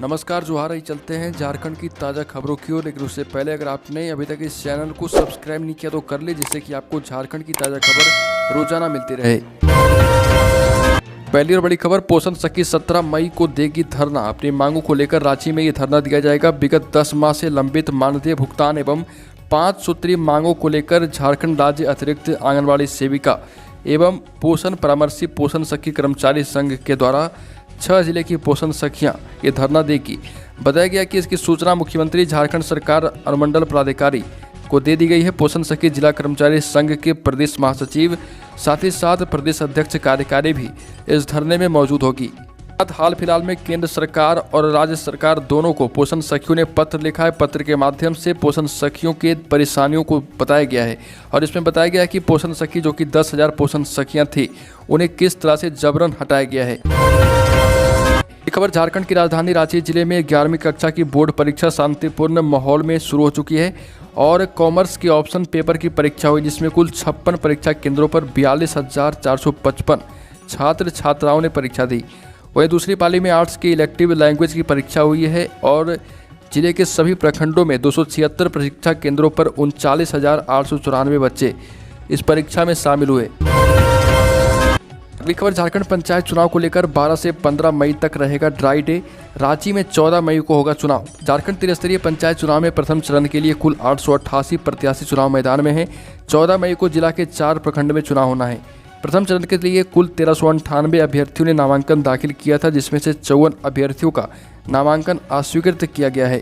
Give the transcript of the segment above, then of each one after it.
नमस्कार, जोहार। ही चलते हैं झारखंड की ताज़ा खबरों की ओर। लेकिन उससे पहले अगर आपने अभी तक इस चैनल को सब्सक्राइब नहीं किया तो कर ले, जिससे कि आपको झारखंड की ताज़ा खबर रोजाना मिलती रहे। पहली और बड़ी खबर, पोषण सखी 17 मई को देगी धरना। अपनी मांगों को लेकर रांची में ये धरना दिया जाएगा। विगत 10 माह से लंबित मानदेय भुगतान एवं 5 सूत्रीय मांगों को लेकर झारखंड राज्य अतिरिक्त आंगनबाड़ी सेविका एवं पोषण परामर्शी पोषण सखी कर्मचारी संघ के द्वारा 6 जिले की पोषण सखियां ये धरना देगी। बताया गया कि इसकी सूचना मुख्यमंत्री झारखंड सरकार अनुमंडल पदाधिकारी को दे दी गई है। पोषण सखी जिला कर्मचारी संघ के प्रदेश महासचिव साथ ही साथ प्रदेश अध्यक्ष कार्यकारी भी इस धरने में मौजूद होगी। हाल फिलहाल में केंद्र सरकार और राज्य सरकार दोनों को पोषण सखियों ने पत्र लिखा है। पत्र के माध्यम से पोषण सखियों के परेशानियों को बताया गया है और इसमें बताया गया है कि पोषण सखी जो कि 10,000 पोषण सखियां थी, उन्हें किस तरह से जबरन हटाया गया है। खबर, झारखंड की राजधानी रांची जिले में 11वीं कक्षा की बोर्ड परीक्षा शांतिपूर्ण माहौल में शुरू हो चुकी है और कॉमर्स की ऑप्शन पेपर की परीक्षा हुई, जिसमें कुल 56 परीक्षा केंद्रों पर 42,455 छात्र छात्राओं ने परीक्षा दी। वहीं दूसरी पाली में आर्ट्स की इलेक्टिव लैंग्वेज की परीक्षा हुई है और जिले के सभी प्रखंडों में 276 परीक्षा केंद्रों पर 39,894 बच्चे इस परीक्षा में शामिल हुए। अगली खबर, झारखंड पंचायत चुनाव को लेकर 12 से 15 मई तक रहेगा ड्राई डे। रांची में 14 मई को होगा चुनाव। झारखंड त्रिस्तरीय पंचायत चुनाव में प्रथम चरण के लिए कुल 888 प्रत्याशी चुनाव मैदान में हैं। 14 मई को जिला के 4 प्रखंड में चुनाव होना है। प्रथम चरण के लिए कुल 1398 अभ्यर्थियों ने नामांकन दाखिल किया था, जिसमें से 54 अभ्यर्थियों का नामांकन अस्वीकृत किया गया है।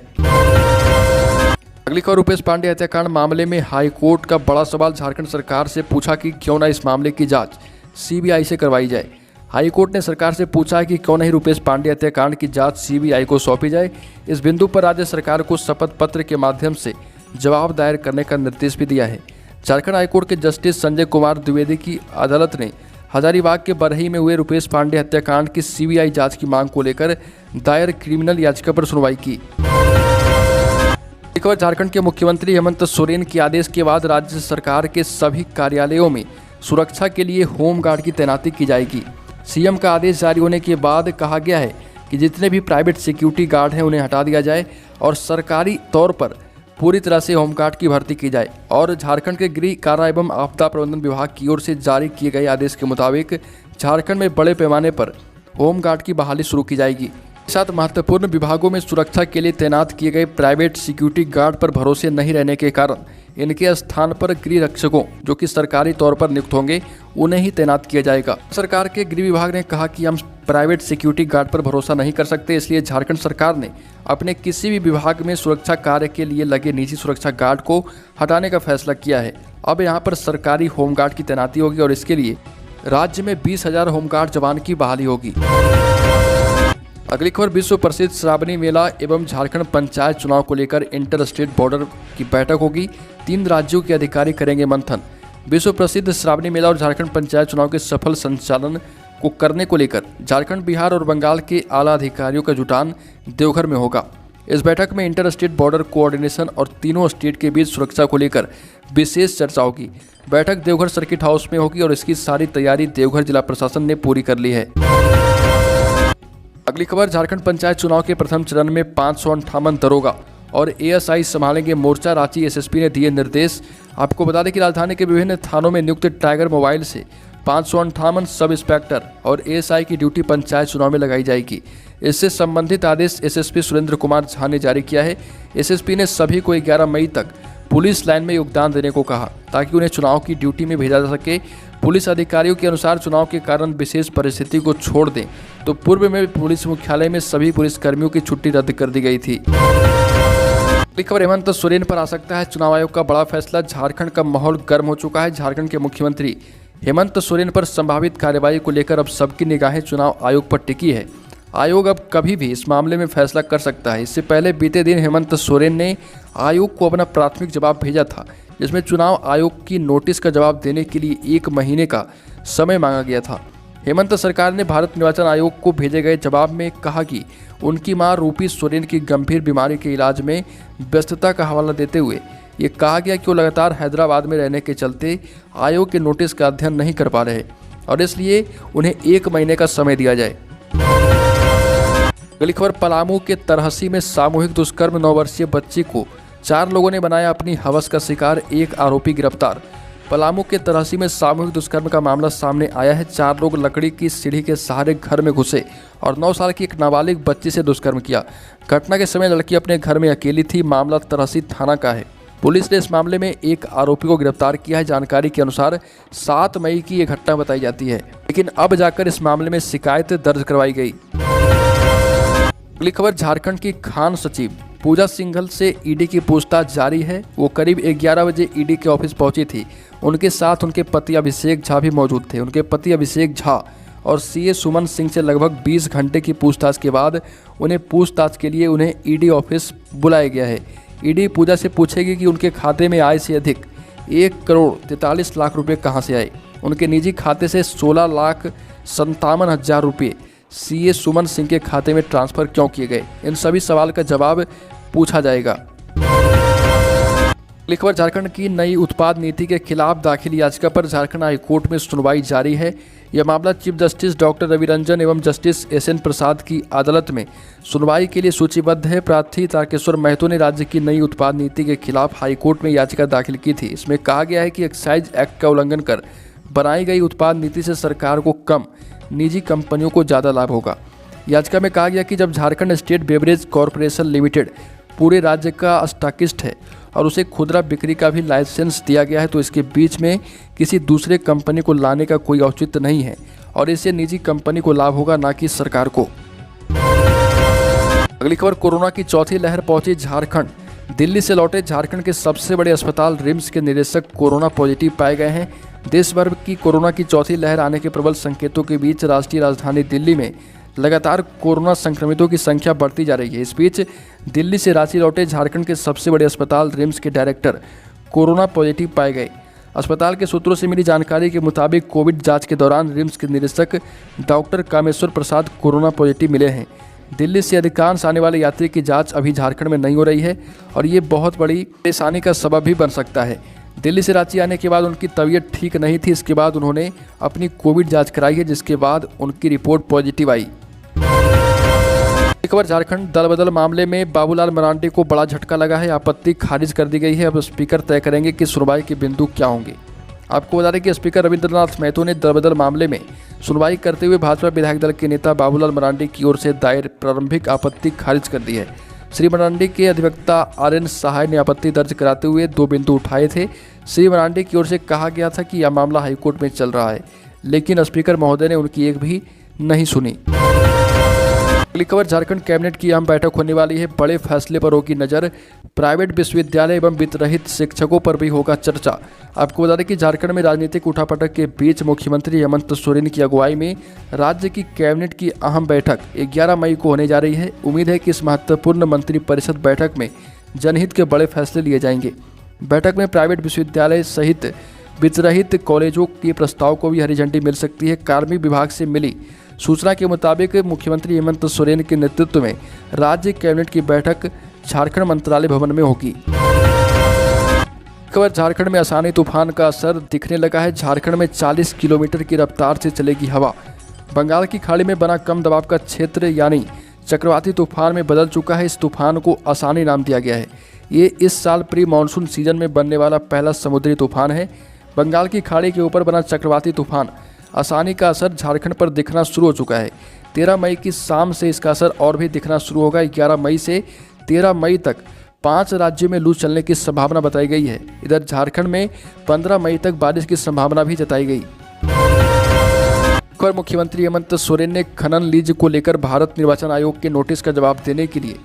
अगली खबर, रुपेश पांडे हत्याकांड मामले में हाईकोर्ट का बड़ा सवाल। झारखंड सरकार से पूछा कि क्यों न इस मामले की जांच सीबीआई से करवाई जाए। हाईकोर्ट ने सरकार से पूछा है कि क्यों नहीं रुपेश पांडे हत्याकांड की जांच सीबीआई को सौंपी जाए। इस बिंदु पर राज्य सरकार को शपथ पत्र के माध्यम से जवाब दायर करने का निर्देश भी दिया है। झारखंड हाईकोर्ट के जस्टिस संजय कुमार द्विवेदी की अदालत ने हजारीबाग के बरही में हुए रुपेश पांडे हत्याकांड की सीबीआई जांच की मांग को लेकर दायर क्रिमिनल याचिका पर सुनवाई की। एक बार, झारखंड के मुख्यमंत्री हेमंत सोरेन के आदेश के बाद राज्य सरकार के सभी कार्यालयों में सुरक्षा के लिए होमगार्ड की तैनाती की जाएगी। सीएम का आदेश जारी होने के बाद कहा गया है कि जितने भी प्राइवेट सिक्योरिटी गार्ड हैं उन्हें हटा दिया जाए और सरकारी तौर पर पूरी तरह से होमगार्ड की भर्ती की जाए। और झारखंड के गृह कारा एवं आपदा प्रबंधन विभाग की ओर से जारी किए गए आदेश के मुताबिक झारखंड में बड़े पैमाने पर होमगार्ड की बहाली शुरू की जाएगी। साथ महत्वपूर्ण विभागों में सुरक्षा के लिए तैनात किए गए प्राइवेट सिक्योरिटी गार्ड पर भरोसे नहीं रहने के कारण इनके स्थान पर गृह रक्षकों जो कि सरकारी तौर पर नियुक्त होंगे उन्हें ही तैनात किया जाएगा। सरकार के गृह विभाग ने कहा कि हम प्राइवेट सिक्योरिटी गार्ड पर भरोसा नहीं कर सकते, इसलिए झारखंड सरकार ने अपने किसी भी विभाग में सुरक्षा कार्य के लिए लगे निजी सुरक्षा गार्ड को हटाने का फैसला किया है। अब यहाँ पर सरकारी होमगार्ड की तैनाती होगी और इसके लिए राज्य में 20,000 होमगार्ड जवान की बहाली होगी। अगली खबर, विश्व प्रसिद्ध श्रावणी मेला एवं झारखंड पंचायत चुनाव को लेकर इंटर स्टेट बॉर्डर की बैठक होगी। 3 राज्यों के अधिकारी करेंगे मंथन। विश्व प्रसिद्ध श्रावणी मेला और झारखंड पंचायत चुनाव के सफल संचालन को करने को लेकर झारखंड, बिहार और बंगाल के आला अधिकारियों का जुटान देवघर में होगा। इस बैठक में इंटर स्टेट बॉर्डर कोऑर्डिनेशन और तीनों स्टेट के बीच सुरक्षा को लेकर विशेष चर्चा होगी। बैठक देवघर सर्किट हाउस में होगी और इसकी सारी तैयारी देवघर जिला प्रशासन ने पूरी कर ली है। अगली खबर, झारखंड पंचायत चुनाव के प्रथम चरण में 558 दरोगा और एएसआई संभालेंगे मोर्चा। रांची एसएसपी ने दिए निर्देश। आपको बता दें कि राजधानी के विभिन्न थानों में नियुक्त टाइगर मोबाइल से 558 सब इंस्पेक्टर और एएसआई की ड्यूटी पंचायत चुनाव में लगाई जाएगी। इससे संबंधित आदेश एसएसपी सुरेंद्र कुमार झा ने जारी किया है। एसएसपी ने सभी को 11 मई तक पुलिस लाइन में योगदान देने को कहा ताकि उन्हें चुनाव की ड्यूटी में भेजा जा सके। पुलिस अधिकारियों के अनुसार चुनाव के कारण विशेष परिस्थिति को छोड़ दें तो पूर्व में पुलिस मुख्यालय में सभी पुलिसकर्मियों की छुट्टी रद्द कर दी गई थी। खबर, हेमंत सोरेन पर आ सकता है चुनाव आयोग का बड़ा फैसला। झारखंड का माहौल गर्म हो चुका है। झारखंड के मुख्यमंत्री हेमंत सोरेन पर संभावित कार्रवाई को लेकर अब सबकी निगाहें चुनाव आयोग पर टिकी है। आयोग अब कभी भी इस मामले में फैसला कर सकता है। इससे पहले बीते दिन हेमंत सोरेन ने आयोग को अपना प्राथमिक जवाब भेजा था, जिसमें चुनाव आयोग की नोटिस का जवाब देने के लिए 1 महीने का समय मांगा गया था। हेमंत सरकार ने भारत निर्वाचन आयोग को भेजे गए जवाब में कहा कि उनकी मां रूपी सोरेन की गंभीर बीमारी के इलाज में व्यस्तता का हवाला देते हुए ये कहा गया कि वो लगातार हैदराबाद में रहने के चलते आयोग के नोटिस का अध्ययन नहीं कर पा रहे और इसलिए उन्हें 1 महीने का समय दिया जाए। अगली खबर, पलामू के तरहसी में सामूहिक दुष्कर्म, 9 वर्षीय बच्ची को 4 लोगों ने बनाया अपनी हवस का शिकार, 1 आरोपी गिरफ्तार। पलामू के तरहसी में सामूहिक दुष्कर्म का मामला सामने आया है। 4 लोग लकड़ी की सीढ़ी के सहारे घर में घुसे और 9 साल की एक नाबालिग बच्ची से दुष्कर्म किया। घटना के समय लड़की अपने घर में अकेली थी। मामला तरहसी थाना का है। पुलिस ने इस मामले में 1 आरोपी को गिरफ्तार किया है। जानकारी के अनुसार 7 मई की ये घटना बताई जाती है, लेकिन अब जाकर इस मामले में शिकायत दर्ज करवाई गई। अगली खबर, झारखंड की खान सचिव पूजा सिंघल से ईडी की पूछताछ जारी है। वो करीब 11 बजे ईडी के ऑफिस पहुंची थी। उनके साथ उनके पति अभिषेक झा भी मौजूद थे। उनके पति अभिषेक झा और सीए सुमन सिंह से लगभग 20 घंटे की पूछताछ के बाद उन्हें पूछताछ के लिए उन्हें ईडी ऑफिस बुलाया गया है। ईडी पूजा से पूछेगी कि उनके खाते में आय से अधिक 1,43,00,000 रुपये कहाँ से आए। उनके निजी खाते से 16,57,000 रुपये सीए सुमन सिंह के खाते में ट्रांसफर क्यों किए गए। इन सभी सवाल का जवाब पूछा जाएगा। अगली खबर, झारखंड की नई उत्पाद नीति के खिलाफ दाखिल याचिका पर झारखंड हाईकोर्ट में सुनवाई जारी है। यह मामला chief justice doctor Ravi Ranjan एवं जस्टिस एसएन प्रसाद की अदालत में सुनवाई के लिए सूचीबद्ध है। प्रार्थी तारकेश्वर महतो ने राज्य की नई उत्पाद नीति के खिलाफ हाईकोर्ट में याचिका दाखिल की थी। इसमें कहा गया है कि एक्साइज एक्ट का उल्लंघन कर बनाई गई उत्पाद नीति से सरकार को कम, निजी कंपनियों को ज़्यादा लाभ होगा। याचिका में कहा गया कि जब Jharkhand state beverage corporation limited पूरे राज्य का स्टॉकिस्ट है और उसे खुदरा बिक्री का भी लाइसेंस दिया गया है, तो इसके बीच में किसी दूसरे कंपनी को लाने का कोई औचित्य नहीं है और इससे निजी कंपनी को लाभ होगा, ना कि सरकार को। अगली खबर, कोरोना की चौथी लहर पहुंची झारखंड। दिल्ली से लौटे झारखंड के सबसे बड़े अस्पताल रिम्स के निदेशक कोरोना पॉजिटिव पाए गए हैं। देश भर की कोरोना की चौथी लहर आने के प्रबल संकेतों के बीच राष्ट्रीय राजधानी दिल्ली में लगातार कोरोना संक्रमितों की संख्या बढ़ती जा रही है। इस बीच दिल्ली से रांची लौटे झारखंड के सबसे बड़े अस्पताल रिम्स के डायरेक्टर कोरोना पॉजिटिव पाए गए। अस्पताल के सूत्रों से मिली जानकारी के मुताबिक कोविड जांच के दौरान रिम्स के निदेशक doctor Kameshwar Prasad corona positive मिले हैं। दिल्ली से अधिकांश आने वाले यात्री की जांच अभी झारखंड में नहीं हो रही है और ये बहुत बड़ी परेशानी का सबब भी बन सकता है। दिल्ली से रांची आने के बाद उनकी तबीयत ठीक नहीं थी। इसके बाद उन्होंने अपनी कोविड जांच कराई है, जिसके बाद उनकी रिपोर्ट पॉजिटिव आई। खबर, झारखंड दल बदल मामले में बाबूलाल मरांडी को बड़ा झटका लगा है। आपत्ति खारिज कर दी गई है। अब स्पीकर तय करेंगे कि सुनवाई के बिंदु क्या होंगे। आपको बता दें कि स्पीकर रविंद्रनाथ महतो ने दल बदल मामले में सुनवाई करते हुए भाजपा विधायक दल के नेता बाबूलाल मरांडी की ओर से दायर प्रारंभिक आपत्ति खारिज कर दी है। श्री मरांडी के अधिवक्ता आर.एन. सहाय ने आपत्ति दर्ज कराते हुए 2 बिंदु उठाए थे। श्री मरांडी की ओर से कहा गया था कि यह मामला हाईकोर्ट में चल रहा है, लेकिन स्पीकर महोदय ने उनकी एक भी नहीं सुनी। अगली खबर, झारखंड कैबिनेट की अहम बैठक होने वाली है। बड़े फैसले पर होगी नजर। प्राइवेट विश्वविद्यालय एवं वित्तरहित शिक्षकों पर भी होगा चर्चा। आपको बता दें कि झारखंड में राजनीतिक उठापटक के बीच मुख्यमंत्री हेमंत सोरेन की अगुवाई में राज्य की कैबिनेट की अहम बैठक 11 मई को होने जा रही है। उम्मीद है कि इस महत्वपूर्ण मंत्रिपरिषद बैठक में जनहित के बड़े फैसले लिए जाएंगे। बैठक में प्राइवेट विश्वविद्यालय सहित वित्तरहित कॉलेजों के प्रस्ताव को भी हरी झंडी मिल सकती है। कार्मिक विभाग से मिली सूचना के मुताबिक मुख्यमंत्री हेमंत सोरेन के नेतृत्व में राज्य कैबिनेट की बैठक झारखंड मंत्रालय भवन में होगी। खबर, झारखंड में आसानी तूफान का असर दिखने लगा है। झारखंड में 40 किलोमीटर की रफ्तार से चलेगी हवा। बंगाल की खाड़ी में बना कम दबाव का क्षेत्र यानी चक्रवाती तूफान में बदल चुका है। इस तूफान को आसानी नाम दिया गया है। ये इस साल प्री मानसून सीजन में बनने वाला पहला समुद्री तूफान है। बंगाल की खाड़ी के ऊपर बना चक्रवाती तूफान आसानी का असर झारखंड पर दिखना शुरू हो चुका है। 13 मई की शाम से इसका असर और भी दिखना शुरू होगा। 11 मई से 13 मई तक 5 राज्यों में लू चलने की संभावना बताई गई है। इधर झारखंड में 15 मई तक बारिश की संभावना भी जताई गई। मुख्यमंत्री हेमंत सोरेन ने खनन लीज को लेकर भारत निर्वाचन आयोग के नोटिस का जवाब देने के लिए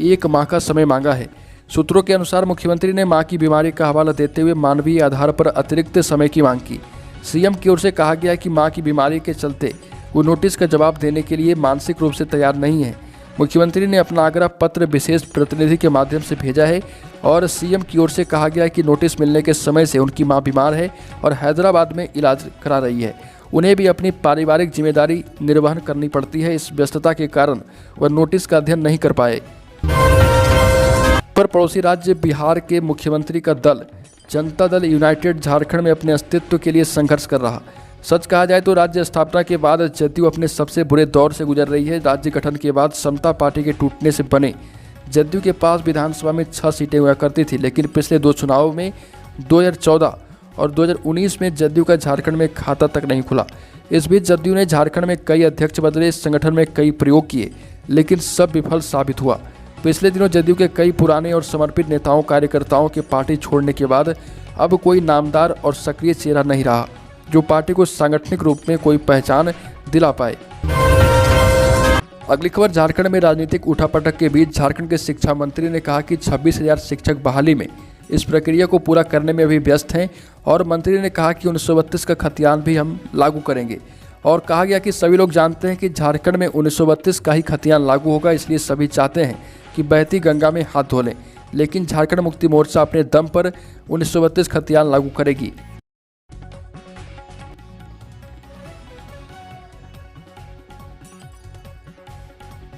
1 माह का समय मांगा है। सूत्रों के अनुसार मुख्यमंत्री ने मां की बीमारी का हवाला देते हुए मानवीय आधार पर अतिरिक्त समय की मांग की। सीएम की ओर से कहा गया कि मां की बीमारी के चलते वो नोटिस का जवाब देने के लिए मानसिक रूप से तैयार नहीं है। मुख्यमंत्री ने अपना आग्रह पत्र विशेष प्रतिनिधि के माध्यम से भेजा है और सीएम की ओर से कहा गया कि नोटिस मिलने के समय से उनकी मां बीमार है और हैदराबाद में इलाज करा रही है। उन्हें भी अपनी पारिवारिक जिम्मेदारी निर्वहन करनी पड़ती है। इस व्यस्तता के कारण वह नोटिस का अध्ययन नहीं कर पाए। पर पड़ोसी राज्य बिहार के मुख्यमंत्री का दल जनता दल यूनाइटेड झारखंड में अपने अस्तित्व के लिए संघर्ष कर रहा। सच कहा जाए तो राज्य स्थापना के बाद जदयू अपने सबसे बुरे दौर से गुजर रही है। राज्य गठन के बाद समता पार्टी के टूटने से बने जदयू के पास विधानसभा में 6 सीटें हुआ करती थी, लेकिन पिछले 2 चुनावों में 2014 और 2019 में जदयू का झारखंड में खाता तक नहीं खुला। इस बीच जदयू ने झारखंड में कई अध्यक्ष बदले, संगठन में कई प्रयोग किए, लेकिन सब विफल साबित हुआ। पिछले दिनों जदयू के कई पुराने और समर्पित नेताओं कार्यकर्ताओं के पार्टी छोड़ने के बाद अब कोई नामदार और सक्रिय चेहरा नहीं रहा जो पार्टी को सांगठनिक रूप में कोई पहचान दिला पाए। अगली खबर, झारखंड में राजनीतिक उठापटक के बीच झारखंड के शिक्षा मंत्री ने कहा कि 26,000 शिक्षक बहाली में इस प्रक्रिया को पूरा करने में अभी व्यस्त हैं और मंत्री ने कहा कि 1932 का खतियान भी हम लागू करेंगे और कहा गया कि सभी लोग जानते हैं कि झारखंड में 1932 का ही खतियान लागू होगा, इसलिए सभी चाहते हैं कि बहती गंगा में हाथ धो लें, लेकिन झारखंड मुक्ति मोर्चा अपने दम पर 1932 खतियान लागू करेगी।